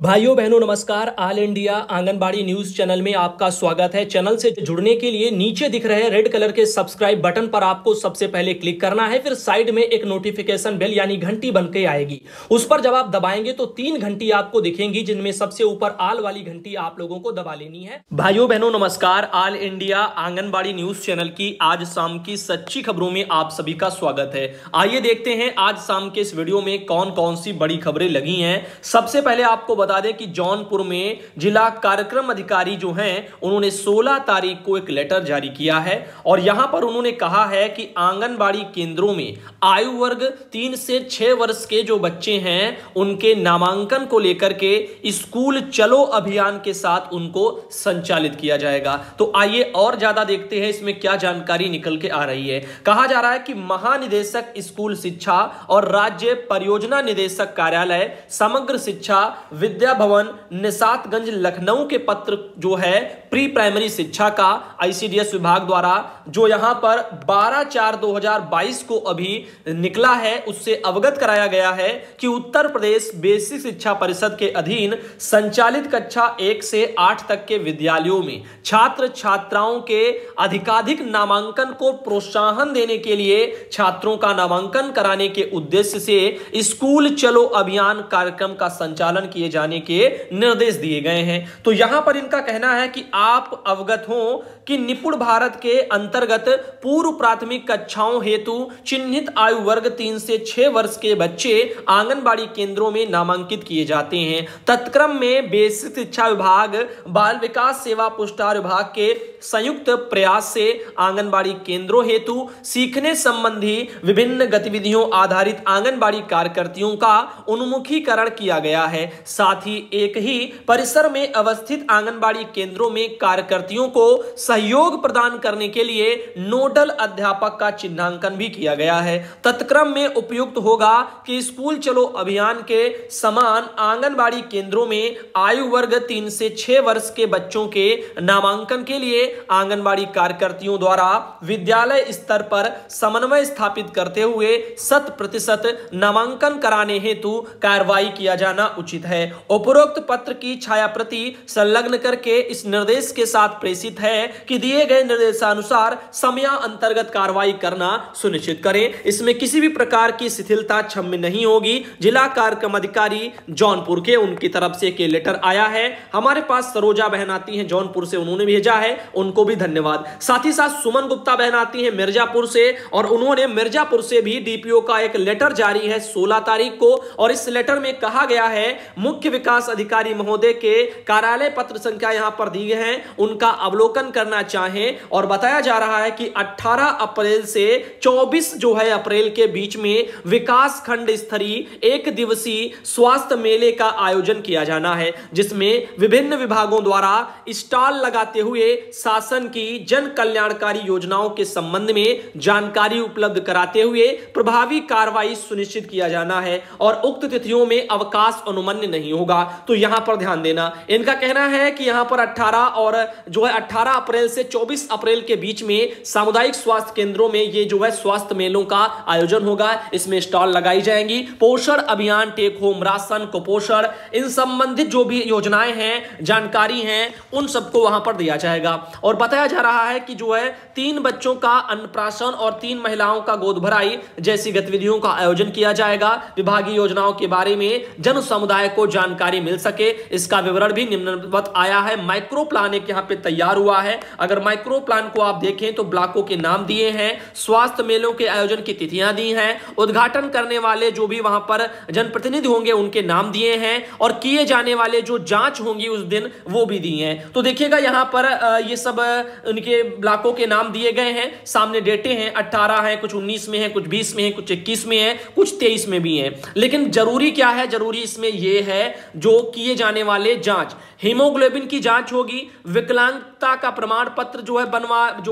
भाइयों बहनों नमस्कार। All India anganwadi news channel में आपका स्वागत है। चैनल से जुड़ने के लिए नीचे दिख रहे रेड कलर के सब्सक्राइब बटन पर आपको सबसे पहले क्लिक करना है। फिर साइड में एक नोटिफिकेशन बेल यानी घंटी बन के आएगी, उस पर जब आप दबाएंगे तो 3 घंटी आपको दिखेंगी, जिनमें सबसे ऊपर ऑल वाली घंटी आप लोगों को दबा लेनी है। भाइयों बहनों नमस्कार। All India anganwadi news channel की आज शाम की सच्ची खबरों में आप सभी का स्वागत है। आइए देखते हैं आज शाम के इस वीडियो में कौन कौन सी बड़ी खबरें लगी हैं। सबसे पहले आपको बता दें कि जौनपुर में जिला कार्यक्रम अधिकारी जो हैं उन्होंने 16 तारीख को एक लेटर जारी किया है और यहां पर उन्होंने कहा है कि आंगनबाड़ी केंद्रों में आयु वर्ग 3 से 6 वर्ष के जो बच्चे हैं उनके नामांकन को लेकर के स्कूल चलो अभियान के साथ उनको संचालित किया जाएगा। तो आइए और ज्यादा देखते हैं इसमें क्या जानकारी निकल के आ रही है। कहा जा रहा है कि महानिदेशक स्कूल शिक्षा और राज्य परियोजना निदेशक कार्यालय समग्र शिक्षा विद्या भवन निशातगंज लखनऊ के पत्र जो है प्री प्राइमरी शिक्षा का आईसीडीएस विभाग द्वारा जो यहां पर 12/4/2022 को अभी निकला है उससे अवगत कराया गया है कि उत्तर प्रदेश बेसिक शिक्षा परिषद के अधीन संचालित कक्षा 1 से 8 तक के विद्यालयों में छात्र छात्राओं के अधिकाधिक नामांकन को प्रोत्साहन देने के लिए छात्रों का नामांकन कराने के उद्देश्य से स्कूल चलो अभियान कार्यक्रम का संचालन किए जाने के निर्देश दिए गए हैं। तो यहां पर इनका कहना है कि आप अवगत हो कि निपुण भारत के अंतर्गत पूर्व प्राथमिक कक्षाओं हेतु चिन्हित आयु वर्ग 3 से 6 वर्ष के बच्चे आंगनबाड़ी केंद्रों में नामांकित किए जाते हैं। तत्क्रम में बेसिक शिक्षा विभाग बाल विकास सेवा पुरस्कार विभाग के संयुक्त प्रयास से आंगनबाड़ी केंद्रों हेतु सीखने संबंधी विभिन्न गतिविधियों आधारित आंगनबाड़ी कार्यकर्तियों का उन्मुखीकरण किया गया है। साथ ही एक ही परिसर में अवस्थित आंगनबाड़ी केंद्रों में कार्यकर्तियों को सहयोग प्रदान करने के लिए नोडल अध्यापक का चिन्हांकन भी किया गया है। तत्क्रम में उपयुक्त होगा कि स्कूल चलो अभियान के समान आंगनबाड़ी केंद्रों में आयु वर्ग 3 से 6 वर्ष के बच्चों के नामांकन के लिए आंगनबाड़ी कार्यकर्तियों द्वारा विद्यालय स्तर पर समन्वय स्थापित करते हुए 100% नामांकन कराने हेतु कार्रवाई किया जाना उचित है। उपरोक्त पत्र की छायाप्रति संलग्न करके इस निर्देश के साथ प्रेषित है कि दिए गए निर्देशानुसार समयांतर्गत कार्रवाई करना सुनिश्चित करें। इसमें किसी भी प्रकार की शिथिलता क्षम्य नहीं होगी। जिला कार्यक्रम अधिकारी जौनपुर के उनकी तरफ से एक लेटर आया है। हमारे पास सरोजा बहन आती हैं जौनपुर से, उन्होंने भेजा है, उनको भी धन्यवाद। साथ ही साथ सुमन गुप्ता बहन आती हैं मिर्जापुर से और उन्होंने मिर्जापुर से भी डीपीओ का एक लेटर जारी है 16 तारीख को और इस लेटर में कहा गया है मुख्य विकास अधिकारी महोदय के कार्यालय पत्र संख्या यहां पर दी गए हैं, उनका अवलोकन करना चाहें और बताया जा रहा है कि 18 अप्रैल से 24 जो है अप्रैल के बीच में विकास खंड स्तरीय 1 दिवसीय स्वास्थ्य मेले का आयोजन किया जाना है, जिसमें विभिन्न विभागों द्वारा स्टॉल लगाते हुए शासन की जन कल्याणकारी योजनाओं के संबंध में जानकारी उपलब्ध कराते हुए प्रभावी कार्रवाई सुनिश्चित किया जाना है और उक्त तिथियों में अवकाश अनुमन्य नहीं होगा। तो यहां पर ध्यान देना। इनका कहना है कि यहां पर 18 अप्रैल से 24 अप्रैल के बीच में सामुदायिक स्वास्थ्य केंद्रों में ये जो है स्वास्थ्य मेलों का आयोजन होगा। इसमें स्टॉल लगाई जाएंगी। पोषण अभियान, टेक होम राशन, कुपोषण, इन संबंधित जो भी योजनाएं हैं, जानकारी हैं, उन सबको वहां पर दिया जाएगा। और बताया जा रहा है कि जो है 3 बच्चों का अन्नप्राशन और 3 महिलाओं का गोद भराई जैसी गतिविधियों का आयोजन किया जाएगा। विभागीय योजनाओं के बारे में जन समुदाय को जानकारी मिल सके, इसका विवरण भी निम्नवत आया है। माइक्रो प्लान एक यहाँ पे तैयार हुआ है। अगर माइक्रो प्लान को आप देखें तो ब्लॉकों के नाम दिए हैं, स्वास्थ्य मेलों के आयोजन की तिथियां दी हैं, उद्घाटन करने वाले जो भी वहां पर जनप्रतिनिधि होंगे उनके नाम दिए हैं और किए जाने वाले जो जांच होंगी उस दिन वो भी दिए हैं। तो देखिएगा यहां पर ये सब उनके ब्लॉकों के नाम दिए गए हैं। सामने डेटे हैं, 18 है, कुछ 19 में है, कुछ 20 में है, कुछ 21 में है, कुछ 23 में भी है। लेकिन जरूरी क्या है? जरूरी इसमें यह है जो किए जाने वाले जांच, हीमोग्लोबिन की जांच होगी, विकलांगता का प्रमाण पत्र जो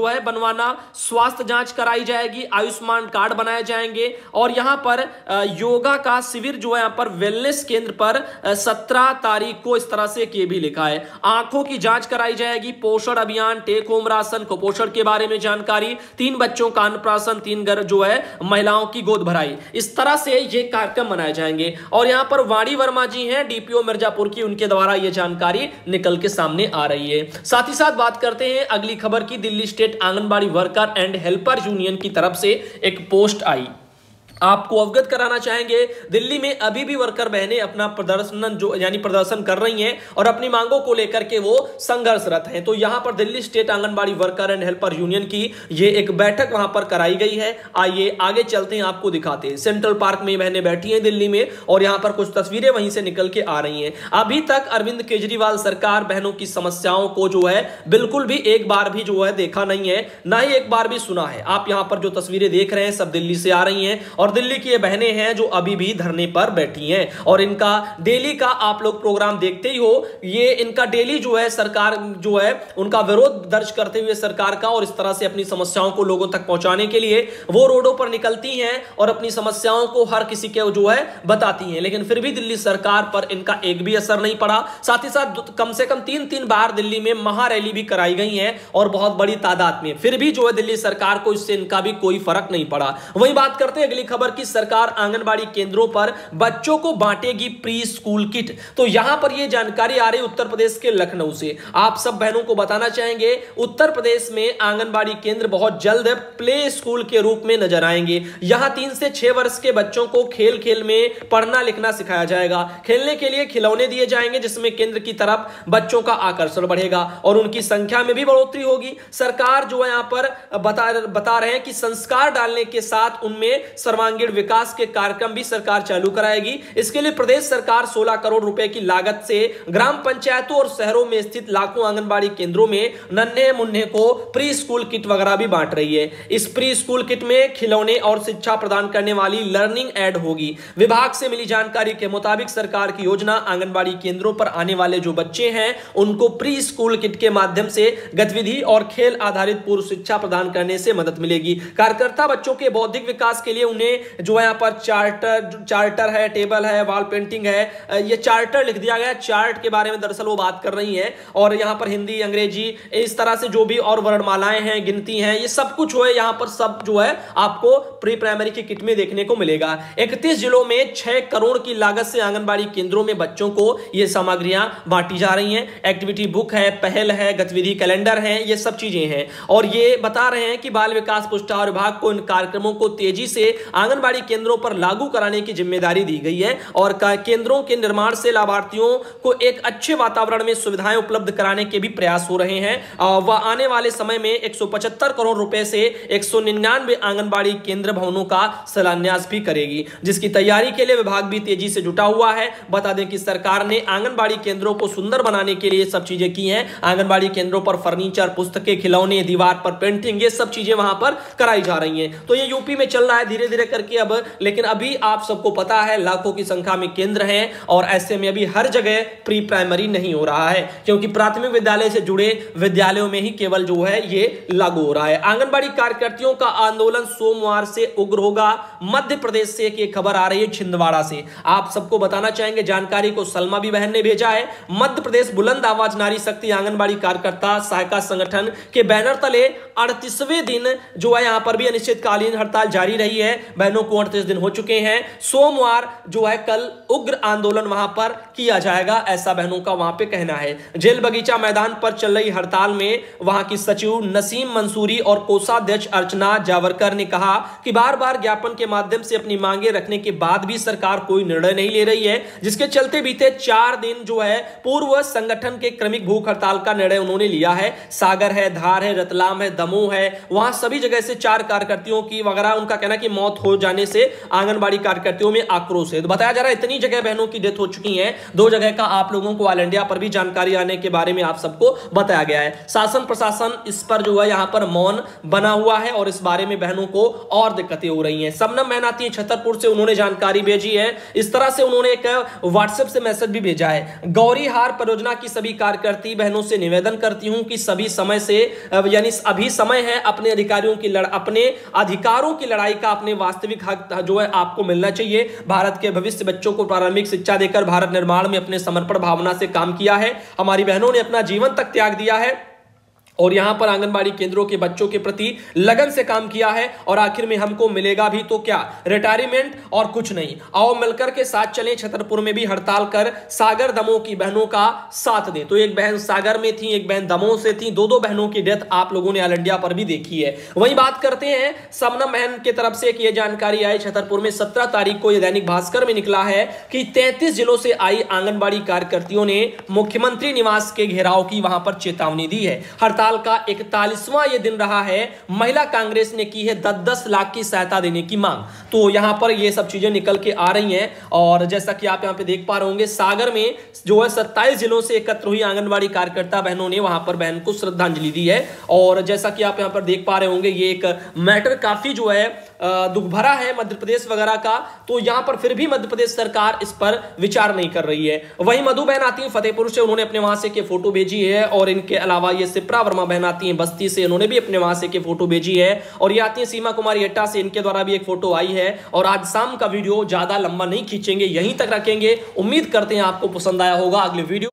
है बनवाना, स्वास्थ्य जांच कराई जाएगी, आयुष्मान कार्ड बनाए जाएंगे और यहां पर योगा का शिविर जो है यहां पर वेलनेस केंद्र पर 17 तारीख को इस तरह से ये भी लिखा है। आंखों की जांच कराई जाएगी, पोषण अभियान, टेक होम राशन, कुपोषण के बारे में जानकारी, 3 बच्चों का अन्नप्राशन, 3 घर जो है महिलाओं की गोद भराई, इस तरह से ये कार्यक्रम मनाए जाएंगे। और यहां पर वाणी वर्मा जी हैं डीपीओ मिर्जापुर की, उनके द्वारा यह जानकारी निकल के सामने आ रही है। साथ ही साथ बात करते हैं अगली खबर की। Delhi state anganwadi worker and helper union की तरफ से एक पोस्ट आई, आपको अवगत कराना चाहेंगे। दिल्ली में अभी भी वर्कर बहनें अपना प्रदर्शन कर रही हैं और अपनी मांगों को लेकर के वो संघर्षरत हैं। तो यहां पर Delhi state anganwadi worker and helper union की ये एक बैठक वहां पर कराई गई है। आइए आगे चलते हैं, आपको दिखाते हैं। सेंट्रल पार्क में बहनें बैठी हैं दिल्ली में और यहां पर कुछ तस्वीरें वहीं से निकल के आ रही हैं। अभी तक अरविंद केजरीवाल सरकार बहनों की समस्याओं को जो है बिल्कुल भी एक बार भी जो है देखा नहीं है, ना ही एक बार भी सुना है। आप यहां पर जो तस्वीरें देख रहे हैं सब दिल्ली से आ रही हैं और दिल्ली की ये बहनें हैं जो अभी भी धरने पर बैठी हैं और इनका डेली का आप लोग प्रोग्राम देखते ही हो। ये इनका डेली जो है सरकार जो है उनका विरोध दर्ज करते हुए सरकार का, और इस तरह से अपनी समस्याओं को लोगों तक पहुंचाने के लिए वो रोडों पर निकलती हैं और अपनी समस्याओं को हर किसी के जो है बताती हैं। लेकिन फिर भी दिल्ली सरकार पर इनका एक भी असर नहीं पड़ा। साथ ही साथ कम से कम 3-3 बार दिल्ली में महारैली भी कराई गई है और बहुत बड़ी तादाद में, फिर भी जो है दिल्ली सरकार को इससे इनका भी कोई फर्क नहीं पड़ा। वहीं बात करते हैं अगली खबर की। सरकार आंगनबाड़ी केंद्रों पर बच्चों को बांटेगी प्री स्कूल किट। तो यहां पर यह जानकारी आ रही है उत्तर प्रदेश के लखनऊ से। आप सब बहनों को बताना चाहेंगे, उत्तर प्रदेश में आंगनबाड़ी केंद्र बहुत जल्द प्ले स्कूल के रूप में नजर आएंगे। यहां 3 से 6 वर्ष के बच्चों को खेल खेल में पढ़ना लिखना सिखाया जाएगा। खेलने के लिए खिलौने दिए जाएंगे जिसमें केंद्र की तरफ बच्चों का आकर्षण बढ़ेगा और उनकी संख्या में भी बढ़ोतरी होगी। सरकार जो है यहां पर बता रहे हैं कि संस्कार डालने के साथ उनमें सर्वांगीण विकास के कार्यक्रम भी सरकार चालू कराएगी। इसके लिए प्रदेश सरकार 16 करोड़ रुपए की लागत से ग्राम पंचायतों और शहरों में स्थित लाखों आंगनबाड़ी केंद्रों में नन्हे मुन्ने को प्री स्कूल किट वगैरह भी बांट रही है। इस प्री स्कूल किट में खिलौने और शिक्षा प्रदान करने वाली लर्निंग एड होगी। विभाग से मिली जानकारी के मुताबिक सरकार की योजना आंगनबाड़ी केंद्रों पर आने वाले जो बच्चे हैं उनको प्री स्कूल किट के माध्यम से गतिविधि और खेल आधारित पूर्व शिक्षा प्रदान करने से मदद मिलेगी। कार्यकर्ता बच्चों के बौद्धिक विकास के लिए उन्हें जो यहाँ पर चार्टर है, टेबल है, वॉल पेंटिंग है, ये चार्टर लिख दिया गया। चार्ट के बारे में दरअसल वो बात कर रही है और यहाँ पर हिंदी, अंग्रेजी, इस तरह से जो भी और वर्णमालाएं हैं, गिनती हैं, ये सब कुछ है यहाँ पर सब जो है आपको प्री प्राइमरी की किट में देखने को मिलेगा। 31 जिलों में 6 करोड़ की लागत से आंगनबाड़ी केंद्रों में बच्चों को ये सामग्रियां बांटी जा रही हैं। एक्टिविटी बुक है, पहल है, गतिविधि कैलेंडर है, ये सब चीजें हैं और ये बता रहे हैं कि बाल विकास पुष्टाहार विभाग को इन कार्यक्रमों को तेजी से आंगनबाड़ी केंद्रों पर लागू कराने की जिम्मेदारी दी गई है और केंद्रों के निर्माण से लाभार्थियों को एक अच्छे वातावरण में सुविधाएं उपलब्ध कराने के भी प्रयास हो रहे हैं। वह आने वाले समय में 175 करोड़ रुपए से 199 आंगनबाड़ी केंद्र भवनों का शिलान्यास भी करेगी, जिसकी तैयारी के लिए विभाग भी तेजी से जुटा हुआ है। बता दें कि सरकार ने आंगनबाड़ी केंद्रों को सुंदर बनाने के लिए सब चीजें की हैं। आंगनबाड़ी केंद्रों पर फर्नीचर, पुस्तकें, खिलौने, दीवार पर पेंटिंग, ये सब चीजें वहां पर कराई जा रही हैं। तो ये यूपी में चल रहा है धीरे धीरे करके अब, लेकिन अभी आप सबको पता है लाखों की संख्या में केंद्र हैं और ऐसे में अभी हर जगह प्री प्राइमरी नहीं हो रहा है क्योंकि प्राथमिक विद्यालय से जुड़े विद्यालयों में ही केवल जो है ये लागू हो रहा है। आंगनबाड़ी कार्यकर्तियों का आंदोलन सोमवार से उग्र होगा। मध्य प्रदेश से एक खबर आ रही है छिंदवाड़ा से, आप सबको बताना चाहेंगे। जानकारी को सलमा भी बहन ने भेजा है। मध्य प्रदेश बुलंद आवाज नारी शक्ति आंगनबाड़ी कार्यकर्ता सहायता संगठन के बैनर तले 38वें दिन जो है यहां पर भी अनिश्चितकालीन हड़ताल जारी रही है। बहनों को 38 दिन हो चुके हैं। सोमवार जो है कल उग्र आंदोलन वहां पर किया जाएगा, ऐसा बहनों का वहां पे कहना है। जेल बगीचा मैदान पर चल रही हड़ताल में वहां की सचिव नसीम मंसूरी और कोषाध्यक्ष अर्चना जावरकर ने कहा कि बार बार ज्ञापन के माध्यम से अपनी मांगे रखने के बाद भी सरकार कोई निर्णय नहीं ले रही है, जिसके चलते बीते 4 दिन जो है पूर्व संगठन के क्रमिक भूख हड़ताल का निर्णय उन्होंने लिया है। सागर है, धार है, रतलाम है, दमोह है, वहां सभी जगह से 4 कार्यकर्तियों की वगैरह उनका कहना कि मौत हो जाने से आंगनबाड़ी कार्यकर्तियों में आक्रोश है। तो बताया जा रहा है इतनी जगह बहनों की डेथ हो चुकी है। 2 जगह का आप लोगों को ऑल इंडिया पर भी जानकारी आने के बारे में आप सबको बताया गया है। शासन प्रशासन इस पर जो है यहां पर मौन बना हुआ है और इस बारे में बहनों को और दिक्कतें हो रही हैं। सबनम मेहनाती छतरपुर से उन्होंने जानकारी भेजी है। इस तरह से उन्होंने एक व्हाट्सएप से मैसेज भी भेजा है। गौरी हार परियोजना की सभी कार्यकर्ती बहनों से निवेदन करती हूं कि सभी समय से यानी अभी समय है अपने अधिकारों की लड़ाई का, अपने वास्तविक हक जो है आपको मिलना चाहिए। भारत के भविष्य बच्चों को प्रारंभिक शिक्षा देकर भारत निर्माण में अपने समर्पण भावना से काम किया है। हमारी बहनों ने अपना जीवन तक त्याग दिया है और यहां पर आंगनबाड़ी केंद्रों के बच्चों के प्रति लगन से काम किया है और आखिर में हमको मिलेगा भी तो क्या, रिटायरमेंट और कुछ नहीं। आओ मिलकर के साथ चलें, छतरपुर में भी हड़ताल कर सागर दमोह की बहनों का साथ दें। तो एक बहन सागर में थी, एक बहन दमोह से थी, दो बहनों की डेथ आप लोगों ने ऑल इंडिया पर भी देखी है। वहीं बात करते हैं सबनम बहन की तरफ से यह जानकारी आई छतरपुर में 17 तारीख को, यह दैनिक भास्कर में निकला है कि 33 जिलों से आई आंगनबाड़ी कार्यकर्तियों ने मुख्यमंत्री निवास के घेराव की वहां पर चेतावनी दी है। हड़ताल का 41वां ये दिन रहा है। महिला कांग्रेस ने की है 10-10 लाख की सहायता देने की मांग। तो यहां पर ये सब चीजें निकल के आ रही हैं और जैसा कि आप यहां पे देख पा रहे होंगे, सागर में जो है 27 जिलों से एकत्र हुई आंगनबाड़ी कार्यकर्ता बहनों ने वहां पर बहन को श्रद्धांजलि दी है। और जैसा कि आप यहां पर देख पा रहे होंगे, ये एक मैटर काफी जो है दुख भरा है मध्य प्रदेश वगैरह का। तो यहां पर फिर भी मध्य प्रदेश सरकार इस पर विचार नहीं कर रही है। वहीं मधु बहन आती है फतेहपुर से, उन्होंने अपने वहां से के फोटो भेजी है। और इनके अलावा ये सिप्रा वर्मा बहन आती है बस्ती से, उन्होंने भी अपने वहां से के फोटो भेजी है। और ये आती है सीमा कुमारी अट्टा से, इनके द्वारा भी एक फोटो आई है। और आज शाम का वीडियो ज्यादा लंबा नहीं खींचेंगे, यहीं तक रखेंगे। उम्मीद करते हैं आपको पसंद आया होगा। अगले वीडियो